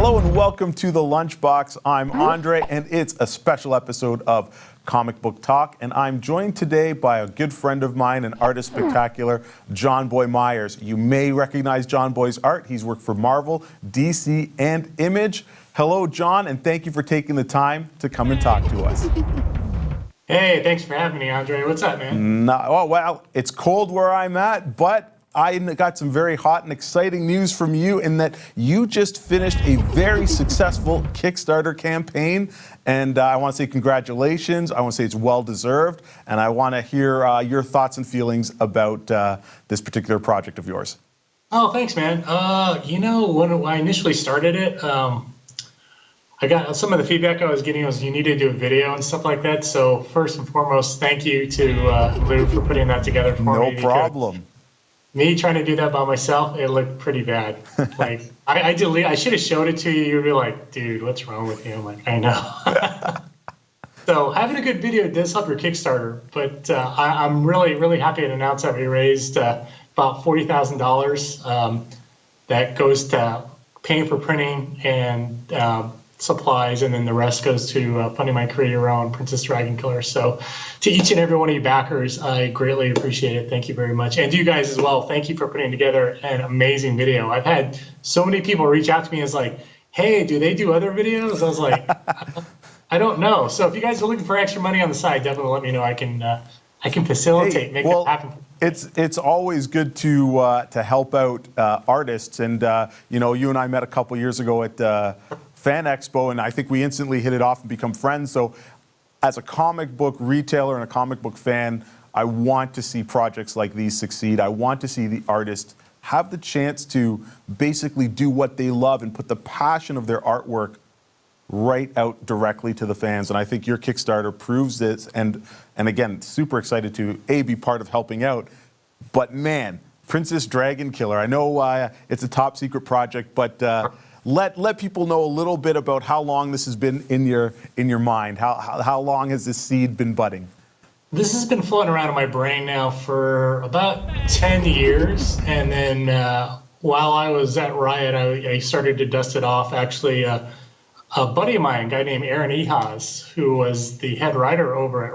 Hello and welcome to the Lunchbox. I'm Andre, and it's a special episode of Comic Book Talk, and I'm joined today by a good friend of mine, an artist spectacular, Jonboy Meyers. You may recognize Jonboy's art. He's worked for Marvel, DC, and Image. Hello, John, and thank you for taking the time to come and talk to us. Hey, thanks for having me, Andre. What's up, man? Oh, well, it's cold where I'm at, but I got some very hot and exciting news from you in that you just finished a very successful Kickstarter campaign. And I want to say congratulations. I want to say it's well-deserved. And I want to hear your thoughts and feelings about this particular project of yours. Oh, thanks, man. You know, when I initially started it, I got some of the feedback I was getting was you need to do a video and stuff like that. So first and foremost, thank you to Lou for putting that together for me. No problem. Me trying to do that by myself, it looked pretty bad. Like I should have showed it to you. You'd be like, dude, what's wrong with you? I'm like, I know. So having a good video does help your Kickstarter, but I'm really happy to announce that we raised about $40,000. That goes to paying for printing and supplies, and then the rest goes to funding my creator own Princess Dragon Killer. So to each and every one of you backers, I greatly appreciate it. Thank you very much. And to you guys as well, thank you for putting together an amazing video. I've had so many people reach out to me as like, hey, do they do other videos? I was like, I don't know. So if you guys are looking for extra money on the side, definitely let me know. I can facilitate, make it happen. It's always good to help out artists. And, you know, you and I met a couple years ago at Fan Expo, and I think we instantly hit it off and become friends. So as a comic book retailer and a comic book fan, I want to see projects like these succeed. I want to see the artists have the chance to basically do what they love and put the passion of their artwork right out directly to the fans. And I think your Kickstarter proves this. And again, super excited to be part of helping out. But man, Princess Dragon Killer, I know it's a top secret project, but let people know a little bit about how long this has been in your mind. How long has this seed been budding? This has been floating around in my brain now for about 10 years. And then while I was at Riot, I started to dust it off. Actually, a buddy of mine, a guy named Aaron Ehas, who was the head writer over at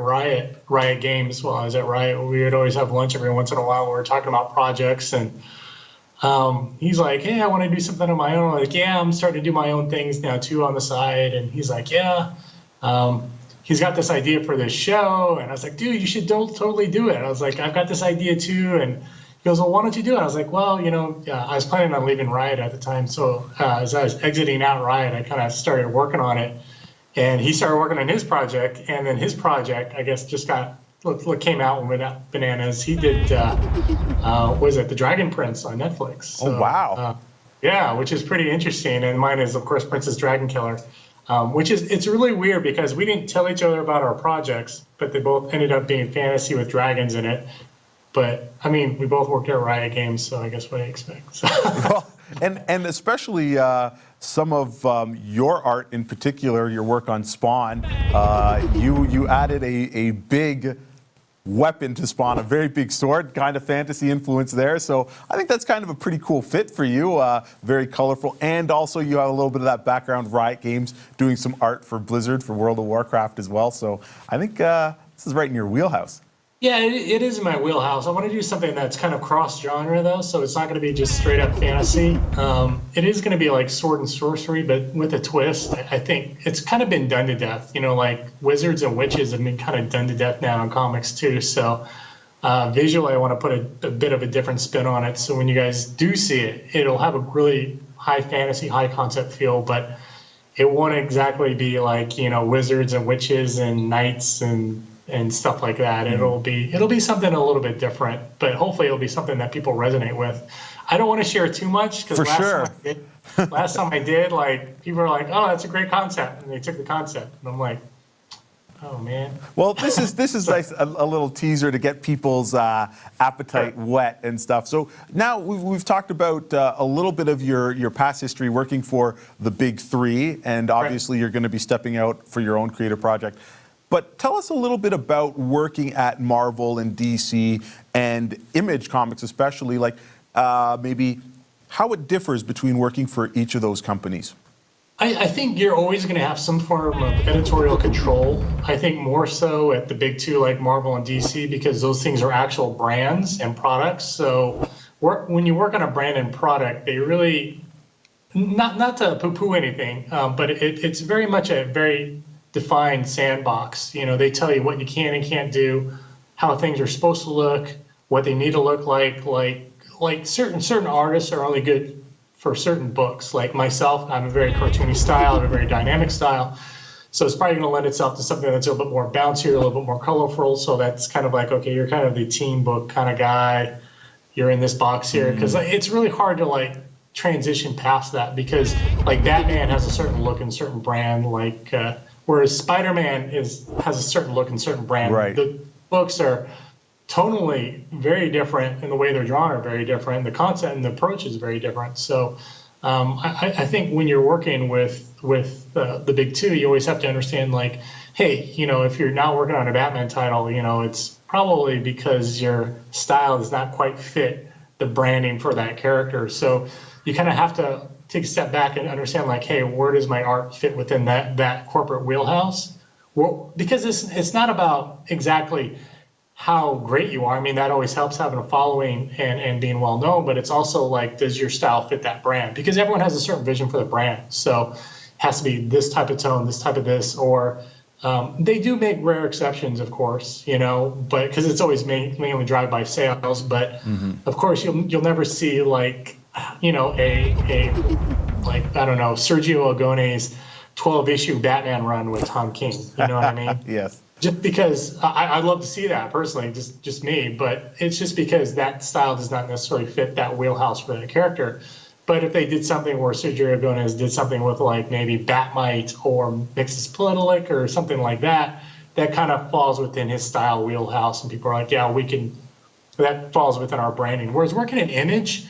Riot Games while I was at Riot, we would always have lunch every once in a while. We were talking about projects, and he's like, hey, I want to do something on my own. I'm like, yeah, I'm starting to do my own things now too on the side. And he's like, yeah, he's got this idea for this show. And I was like, dude, you should totally do it. I was like, I've got this idea too. And he goes, well, why don't you do it? I was like, well, you know, I was planning on leaving Riot at the time. So as I was exiting out Riot, I kind of started working on it. And he started working on his project. And then his project, I guess, just what came out and went out bananas. He did, was it The Dragon Prince on Netflix? So, oh, wow. Yeah, which is pretty interesting. And mine is, of course, Princess Dragon Killer, it's really weird because we didn't tell each other about our projects, but they both ended up being fantasy with dragons in it. But, I mean, we both worked at Riot Games, so I guess what do you expect? So. Well, and especially some of your art in particular, your work on Spawn, you added a big weapon to Spawn, a very big sword, kind of fantasy influence there. So I think that's kind of a pretty cool fit for you, very colorful. And also you have a little bit of that background, Riot Games, doing some art for Blizzard, for World of Warcraft as well. So I think this is right in your wheelhouse. Yeah, it is in my wheelhouse. I want to do something that's kind of cross-genre, though, so it's not going to be just straight-up fantasy. It is going to be like sword and sorcery, but with a twist. I think it's kind of been done to death. You know, like wizards and witches have been kind of done to death now in comics, too. So visually, I want to put a bit of a different spin on it. So when you guys do see it, it'll have a really high fantasy, high-concept feel, but it won't exactly be like, you know, wizards and witches and knights and stuff like that. Mm-hmm. It'll be something a little bit different, but hopefully it'll be something that people resonate with. I don't want to share too much because last time I did, like people were like, "Oh, that's a great concept," and they took the concept, and I'm like, "Oh man." Well, this is nice, a little teaser to get people's appetite wet and stuff. So now we've talked about a little bit of your past history working for the big three, and obviously you're going to be stepping out for your own creative project. But tell us a little bit about working at Marvel and DC and Image Comics especially, like maybe how it differs between working for each of those companies. I think you're always going to have some form of editorial control. I think more so at the big two like Marvel and DC, because those things are actual brands and products. So when you work on a brand and product, they really, not to poo-poo anything, but it's very much a very defined sandbox. You know, they tell you what you can and can't do, how things are supposed to look, what they need to look like certain artists are only good for certain books. Like myself, I'm a very cartoony style, I have a very dynamic style. So it's probably going to lend itself to something that's a little bit more bouncier, a little bit more colorful. So that's kind of like, okay, you're kind of the teen book kind of guy. You're in this box here. Because it's really hard to like transition past that, because like Batman has a certain look and certain brand, like whereas Spider-Man has a certain look and certain brand. Right. The books are tonally very different, and the way they're drawn are very different. The content and the approach is very different. So I think when you're working with the big two, you always have to understand, like, hey, you know, if you're not working on a Batman title, you know, it's probably because your style does not quite fit the branding for that character. So you kind of have to take a step back and understand, like, hey, where does my art fit within that corporate wheelhouse? Well, because it's not about exactly how great you are. I mean, that always helps, having a following and being well known, but it's also like, does your style fit that brand? Because everyone has a certain vision for the brand. So it has to be this type of tone, this type of this, or they do make rare exceptions, of course, you know, but because it's always mainly drive-by sales. But of course, you'll never see, like, you know, a like, I don't know, Sergio Aragone's 12-issue Batman run with Tom King. You know what I mean? Yes. Just because I'd love to see that personally, just me, but it's just because that style does not necessarily fit that wheelhouse for that character. But if they did something where Sergio Aragonés did something with, like, maybe Batmite or Mixes Politalic or something like that, that kind of falls within his style wheelhouse, and people are like, yeah, we can, that falls within our branding. Whereas working in Image,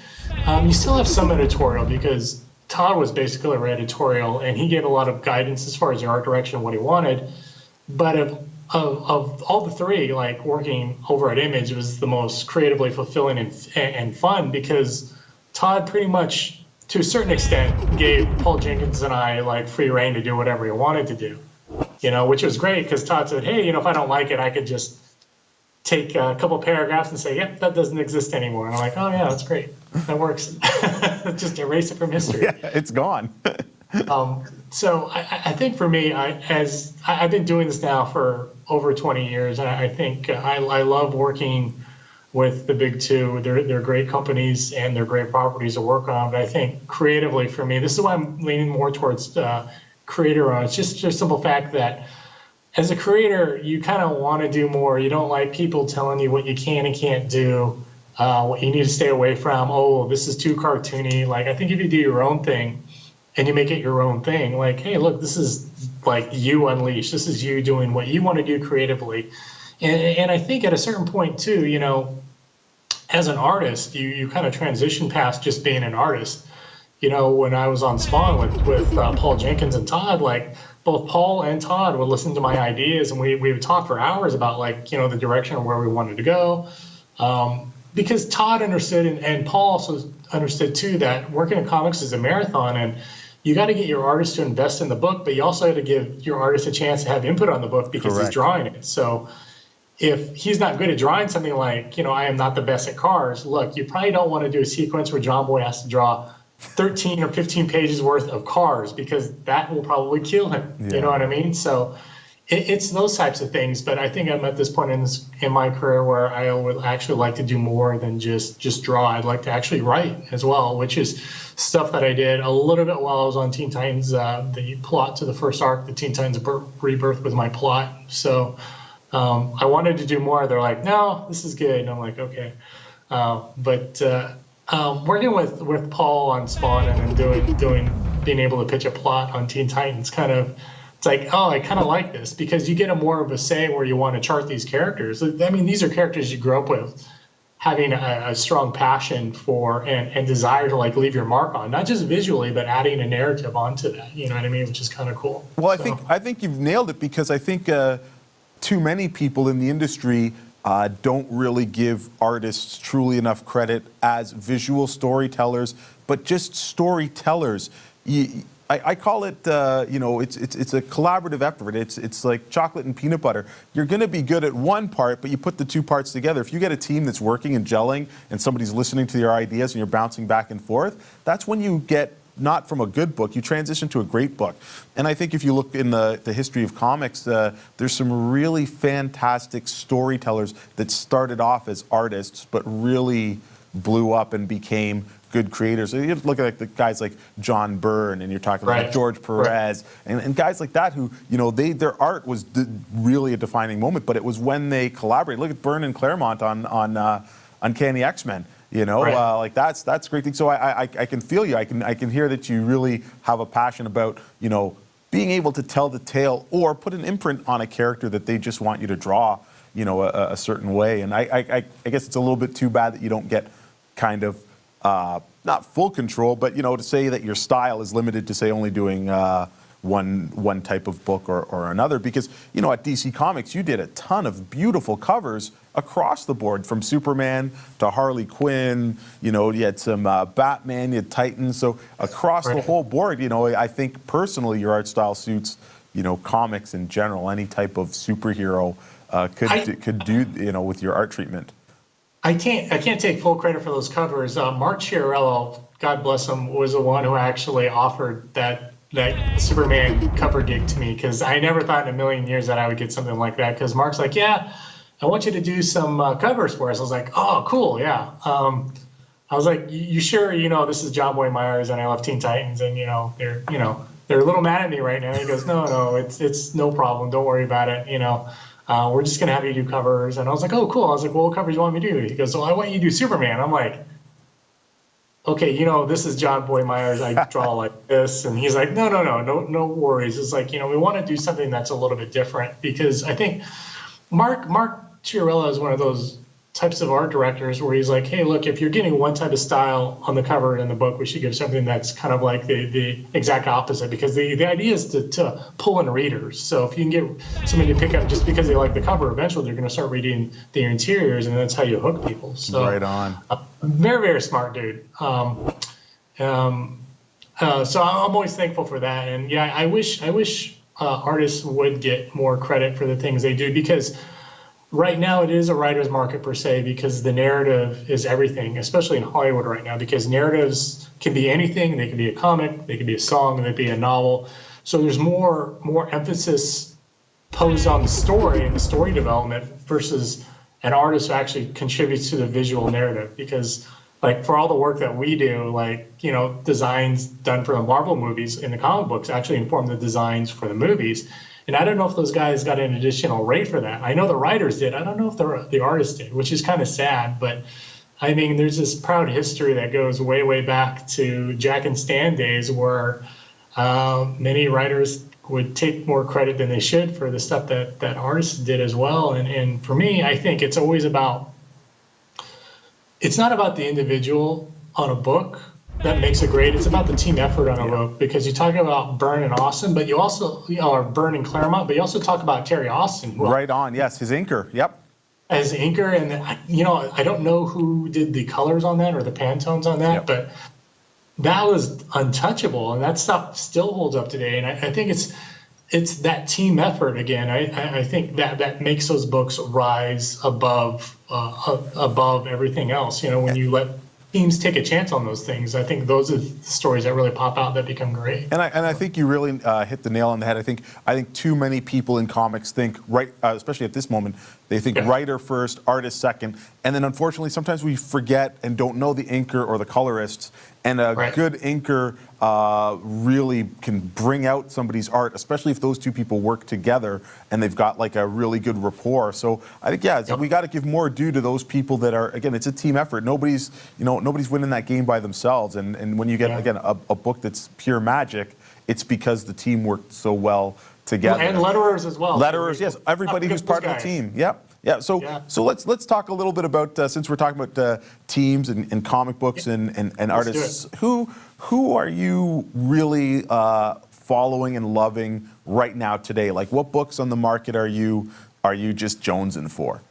you still have some editorial, because Todd was basically our editorial, and he gave a lot of guidance as far as the art direction and what he wanted. But of all the three, like, working over at Image was the most creatively fulfilling and fun, because Todd pretty much, to a certain extent, gave Paul Jenkins and I, like, free reign to do whatever he wanted to do, you know, which was great, because Todd said, hey, you know, if I don't like it, I could just take a couple paragraphs and say, yep, that doesn't exist anymore. And I'm like, oh yeah, that's great, that works. Just erase it from history. Yeah, it's gone. So I think for me, I've been doing this now for over 20 years, and I think I love working with the big two. They're great companies and they're great properties to work on. But I think creatively for me, this is why I'm leaning more towards creator on. It's just a simple fact that as a creator, you kind of want to do more. You don't like people telling you what you can and can't do, what you need to stay away from. Oh, this is too cartoony. Like, I think if you do your own thing and you make it your own thing, like, hey, look, this is like you unleashed. This is you doing what you want to do creatively. And I think at a certain point too, you know, as an artist, you kind of transition past just being an artist. You know, when I was on Spawn with Paul Jenkins and Todd, like, both Paul and Todd would listen to my ideas, and we would talk for hours about, like, you know, the direction of where we wanted to go. Because Todd understood, and Paul also understood too, that working in comics is a marathon, and you got to get your artist to invest in the book, but you also have to give your artist a chance to have input on the book, because Correct. He's drawing it. So if he's not good at drawing something like, you know, I am not the best at cars, look, you probably don't want to do a sequence where Jonboy has to draw 13 or 15 pages worth of cars, because that will probably kill him. Yeah. You know what I mean? So it's those types of things. But I think I'm at this point in my career where I would actually like to do more than just draw. I'd like to actually write as well, which is stuff that I did a little bit while I was on Teen Titans. The plot to the first arc, the Teen Titans Rebirth, was my plot. So I wanted to do more. They're like, no, this is good. And I'm like, okay. Working with Paul on Spawn and then being able to pitch a plot on Teen Titans, kind of, it's like, oh, I kind of like this, because you get a more of a say where you want to chart these characters. I mean, these are characters you grew up with, having a strong passion for and desire to, like, leave your mark on, not just visually, but adding a narrative onto that. You know what I mean? Which is kind of cool. Well, I think you've nailed it, because I think too many people in the industry don't really give artists truly enough credit as visual storytellers, but just storytellers. I call it, it's a collaborative effort. It's like chocolate and peanut butter. You're going to be good at one part, but you put the two parts together. If you get a team that's working and gelling, and somebody's listening to your ideas, and you're bouncing back and forth, that's when you get not from a good book, you transition to a great book. And I think if you look in the history of comics, there's some really fantastic storytellers that started off as artists, but really blew up and became good creators. You look at the guys like John Byrne, and you're talking about George Perez, and guys like that who, their art was really a defining moment, but it was when they collaborated. Look at Byrne and Claremont on Uncanny X-Men. Like that's a great thing. So I can feel you. I can hear that you really have a passion about, being able to tell the tale or put an imprint on a character that they just want you to draw, a certain way. And I guess it's a little bit too bad that you don't get kind of not full control, but to say that your style is limited to say only doing one type of book or another, because at DC Comics you did a ton of beautiful covers across the board, from Superman to Harley Quinn. You had some Batman, you had Titans. So across the whole board, I think personally your art style suits comics in general. Any type of superhero could do with your art treatment. I can't take full credit for those covers. Mark Chiarello, God bless him, was the one who actually offered that Superman cover gig to me, because I never thought in a million years that I would get something like that. Because Mark's like, yeah, I want you to do some covers for us. I was like, oh, cool, yeah. I was like, you sure? This is Jonboy Meyers, and I love Teen Titans, and they're a little mad at me right now. He goes, no, it's no problem. Don't worry about it. We're just gonna have you do covers. And I was like, oh, cool. I was like, well, what covers do you want me to do? He goes, well, I want you to do Superman. I'm like, okay, this is Jonboy Meyers. I draw like this. And he's like, no worries. It's like, we want to do something that's a little bit different, because I think Mark Chiarello is one of those types of art directors where he's like, hey, look, if you're getting one type of style on the cover in the book, we should give something that's kind of like the exact opposite, because the idea is to pull in readers. So if you can get somebody to pick up just because they like the cover, eventually they're going to start reading the interiors, and that's how you hook people. So right on. Very, very smart dude. So I'm always thankful for that. And yeah, I wish artists would get more credit for the things they do, because right now it is a writer's market per se, because the narrative is everything, especially in Hollywood right now, because narratives can be anything. They can be a comic, they can be a song, they can be a novel. So there's more emphasis posed on the story and the story development versus an artist who actually contributes to the visual narrative. Because like for all the work that we do, like, designs done for the Marvel movies in the comic books actually inform the designs for the movies. And I don't know if those guys got an additional rate for that. I know the writers did. I don't know if the artists did, which is kind of sad. But I mean, there's this proud history that goes way, way back to Jack and Stan days, where many writers would take more credit than they should for the stuff that artists did as well. And for me, I think it's always it's not about the individual on a book that makes it great. It's about the team effort on a book, because you talk about Byrne and Austin, but you also, or Byrne and Claremont, but you also talk about Terry Austin. Right on, yes, his inker, yep. As inker, and I don't know who did the colors on that or the Pantones on that, but that was untouchable, and that stuff still holds up today. And I think it's that team effort again. I think that makes those books rise above everything else. When you let teams take a chance on those things, I think those are the stories that really pop out that become great. And I think you really hit the nail on the head. I think too many people in comics think, especially at this moment, they think writer first, artist second, and then unfortunately sometimes we forget and don't know the inker or the colorists. And a good inker really can bring out somebody's art, especially if those two people work together and they've got like a really good rapport. So I think, we got to give more due to those people that are, again, it's a team effort. Nobody's winning that game by themselves. And when you get, again, a book that's pure magic, it's because the team worked so well together. And letterers as well. Letterers, yes. Everybody who's part of the team. Yep. Yeah, so let's talk a little bit about, since we're talking about teams and comic books and artists, who are you really following and loving right now today? Like, what books on the market are you just jonesing for?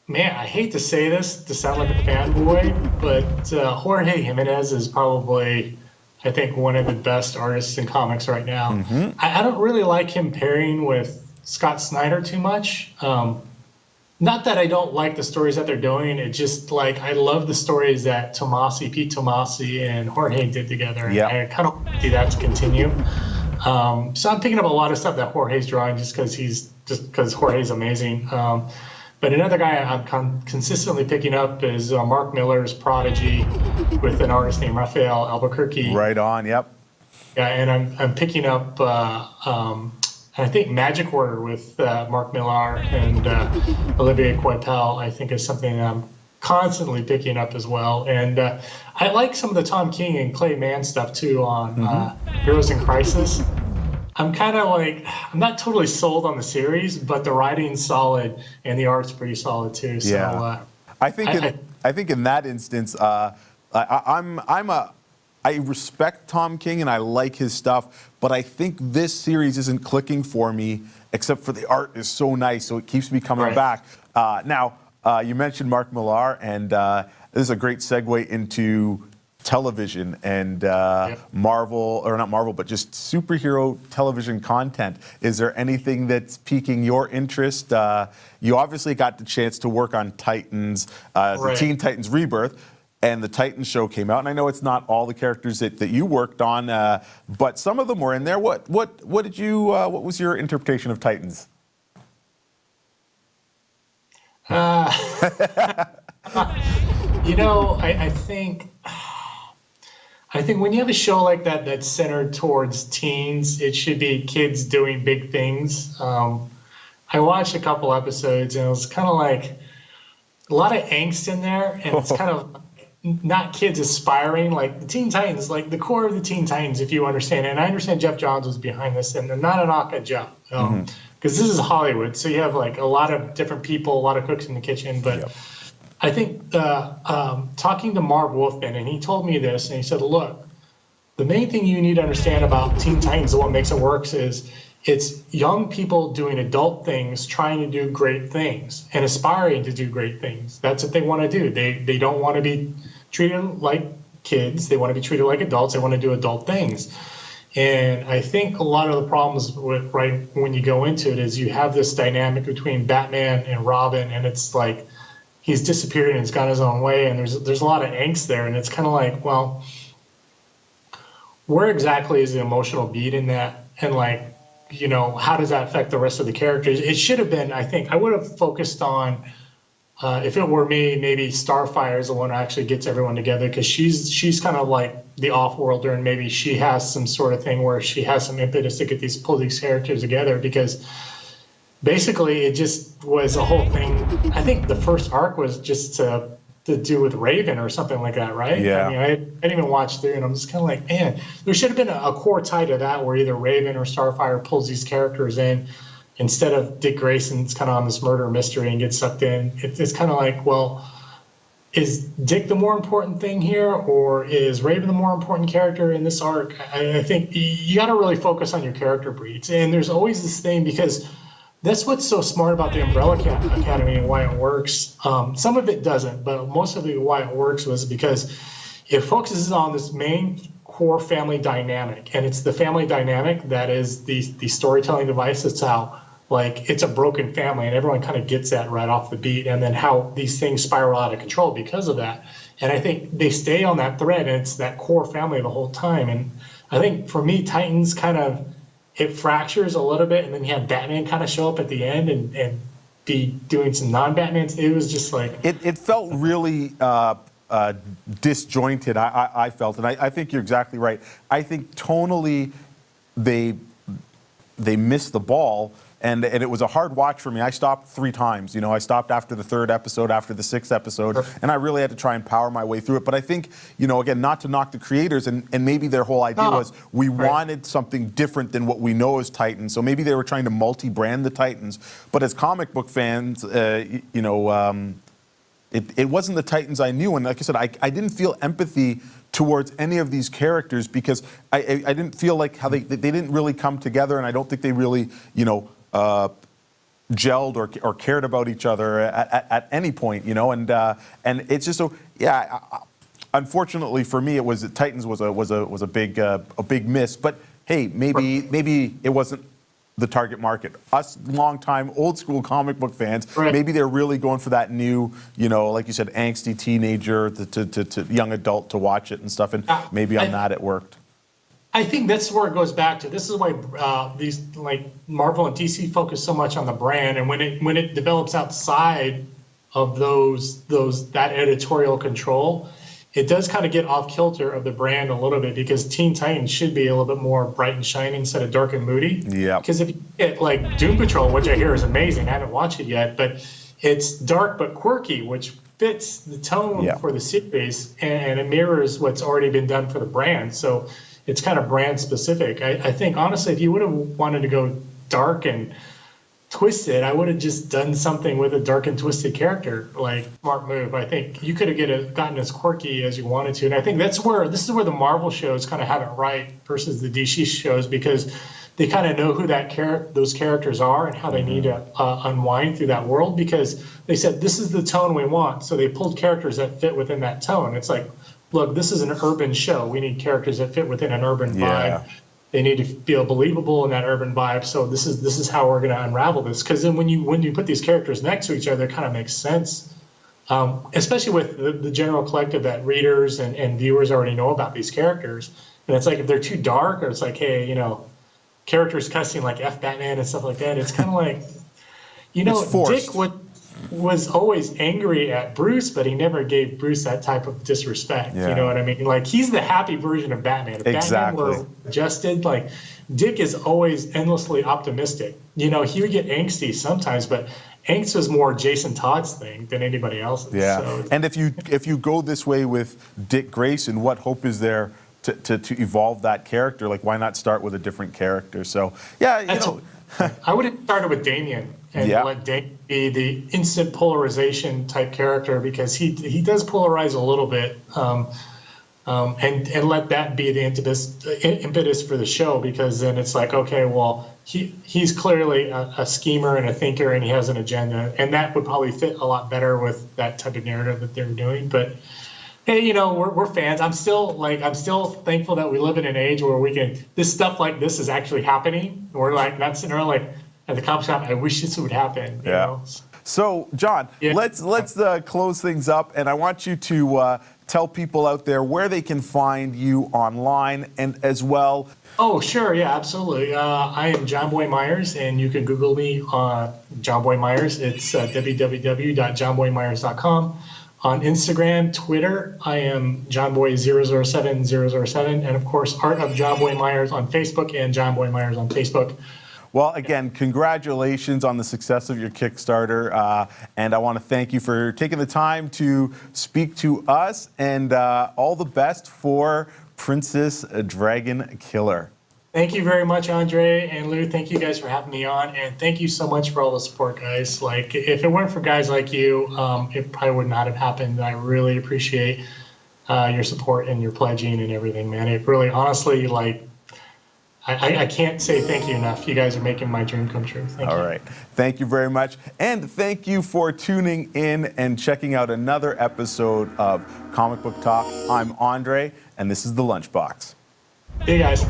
Man, I hate to say this to sound like a fanboy, but Jorge Jimenez is probably I think one of the best artists in comics right now. I don't really like him pairing with Scott Snyder too much. Not that I don't like the stories that they're doing. It's just like I love the stories that Pete Tomasi, and Jorge did together. And I kind of see that to continue. So I'm picking up a lot of stuff that Jorge's drawing just because Jorge's amazing. But another guy I'm consistently picking up is Mark Miller's Prodigy with an artist named Raphael Albuquerque. Right on, yep. Yeah, and I'm picking up I think Magic Order with Mark Millar and Olivier Coipel, I think, is something I'm constantly picking up as well. And I like some of the Tom King and Clay Mann stuff too on Heroes in Crisis. I'm kind of like, I'm not totally sold on the series, but the writing's solid and the art's pretty solid too. So I think in that instance, I respect Tom King and I like his stuff, but I think this series isn't clicking for me, except for the art is so nice, so it keeps me coming back. Now, you mentioned Mark Millar, and this is a great segue into television and Marvel, or not Marvel, but just superhero television content. Is there anything that's piquing your interest? You obviously got the chance to work on Titans, the Teen Titans Rebirth, and the Titans show came out. And I know it's not all the characters that you worked on, but some of them were in there. What was your interpretation of Titans? I think when you have a show like that that's centered towards teens, it should be kids doing big things. I watched a couple episodes and it was kind of like a lot of angst in there, and it's kind of not kids aspiring. Like the Teen Titans, like the core of the Teen Titans, if you understand it. And I understand Jeff Johns was behind this, and they're not a knock at Jeff, because this is Hollywood, so you have like a lot of different people, a lot of cooks in the kitchen, but. I think talking to Marv Wolfman, and he told me this, and he said, look, the main thing you need to understand about Teen Titans and what makes it work is it's young people doing adult things, trying to do great things and aspiring to do great things. That's what they want to do. They don't want to be treated like kids. They want to be treated like adults. They want to do adult things. And I think a lot of the problems with when you go into it is you have this dynamic between Batman and Robin, and it's like, he's disappeared and he's gone his own way, and there's a lot of angst there, and it's kind of like, well, where exactly is the emotional beat in that, and like, how does that affect the rest of the characters? It should have been, I think, I would have focused on, if it were me, maybe Starfire is the one who actually gets everyone together, because she's kind of like the off-worlder, and maybe she has some sort of thing where she has some impetus to pull these characters together, because basically, it just was a whole thing. I think the first arc was just to do with Raven or something like that, right? Yeah. I mean, I didn't even watch through, and I'm just kind of like, man, there should have been a core tie to that where either Raven or Starfire pulls these characters in instead of Dick Grayson's kind of on this murder mystery and gets sucked in. It's kind of like, well, is Dick the more important thing here, or is Raven the more important character in this arc? I think you got to really focus on your character breeds. And there's always this thing, because that's what's so smart about the Umbrella Academy and why it works. Some of it doesn't, but most of it why it works was because it focuses on this main core family dynamic, and it's the family dynamic that is the storytelling device. It's how, like, it's a broken family, and everyone kind of gets that right off the beat, and then how these things spiral out of control because of that. And I think they stay on that thread, and it's that core family the whole time. And I think for me, Titans kind of, it fractures a little bit, and then you have Batman kind of show up at the end and be doing some non-Batmans. It was just like... It felt really disjointed, I felt, and I think you're exactly right. I think tonally they missed the ball, and it was a hard watch for me. I stopped 3 times. I stopped after the 3rd episode, after the 6th episode, and I really had to try and power my way through it. But I think, again, not to knock the creators, and maybe their whole idea was we wanted something different than what we know as Titans. So maybe they were trying to multi-brand the Titans. But as comic book fans, it wasn't the Titans I knew. And like I said, I didn't feel empathy towards any of these characters, because I didn't feel like how they didn't really come together, and I don't think they really, gelled or cared about each other at any point, and it's just so, yeah, unfortunately for me, it was Titans was a big miss. But hey, maybe it wasn't the target market. Us longtime old school comic book fans, Right. maybe they're really going for that new, like you said, angsty teenager to young adult to watch it and stuff. And maybe on that it worked. I think that's where it goes back to. This is why these like Marvel and DC focus so much on the brand, and when it develops outside of that editorial control, it does kind of get off kilter of the brand a little bit, because Teen Titans should be a little bit more bright and shiny instead of dark and moody. Yeah. Because if you get like Doom Patrol, which I hear is amazing, I haven't watched it yet, but it's dark but quirky, which fits the tone for the series, and it mirrors what's already been done for the brand. So it's kind of brand specific. I think honestly, if you would have wanted to go dark and twisted, I would have just done something with a dark and twisted character. Like, smart move. I think you could have gotten as quirky as you wanted to, and I think this is where the Marvel shows kind of have it right versus the DC shows, because they kind of know who those characters are and how they need to unwind through that world, because they said this is the tone we want, so they pulled characters that fit within that tone. It's like, look, this is an urban show. We need characters that fit within an urban vibe. They need to feel believable in that urban vibe. So this is how we're going to unravel this. Because then when you put these characters next to each other, it kind of makes sense. Especially with the general collective that readers and viewers already know about these characters. And it's like, if they're too dark, or it's like, hey, characters cussing like F Batman and stuff like that, it's kind of like, Dick was always angry at Bruce, but he never gave Bruce that type of disrespect. You know what I mean? Like, he's the happy version of Batman. If Batman were adjusted, like, Dick is always endlessly optimistic. He would get angsty sometimes, but angst is more Jason Todd's thing than anybody else's. Yeah. So, and if you go this way with Dick Grayson, what hope is there to evolve that character? Like, why not start with a different character? So, I would have started with Damian and let Damian be the instant polarization type character, because he does polarize a little bit, and let that be the impetus for the show, because then it's like, okay, well, he's clearly a schemer and a thinker, and he has an agenda, and that would probably fit a lot better with that type of narrative that they're doing. But hey, we're fans. I'm still thankful that we live in an age where this stuff like this is actually happening. We're like not sitting around like at the comic shop, I wish this would happen. You know? So, John, let's close things up, and I want you to tell people out there where they can find you online, and as well. Oh, sure, yeah, absolutely. I am Jonboy Meyers, and you can Google me on Jonboy Meyers. It's www.jonboymeyers.com. On Instagram, Twitter, I am JonBoy007007, and of course, Art of Jonboy Meyers on Facebook, and Jonboy Meyers on Facebook. Well, again, congratulations on the success of your Kickstarter, and I want to thank you for taking the time to speak to us, and all the best for Princess Dragon Killer. Thank you very much, Andre and Lou. Thank you guys for having me on, and thank you so much for all the support, guys. Like, if it weren't for guys like you, it probably would not have happened. I really appreciate your support and your pledging and everything, man. It really, honestly, like, I can't say thank you enough. You guys are making my dream come true. Thank you. All right. Thank you very much. And thank you for tuning in and checking out another episode of Comic Book Talk. I'm Andre, and this is The Lunchbox. Hey, guys.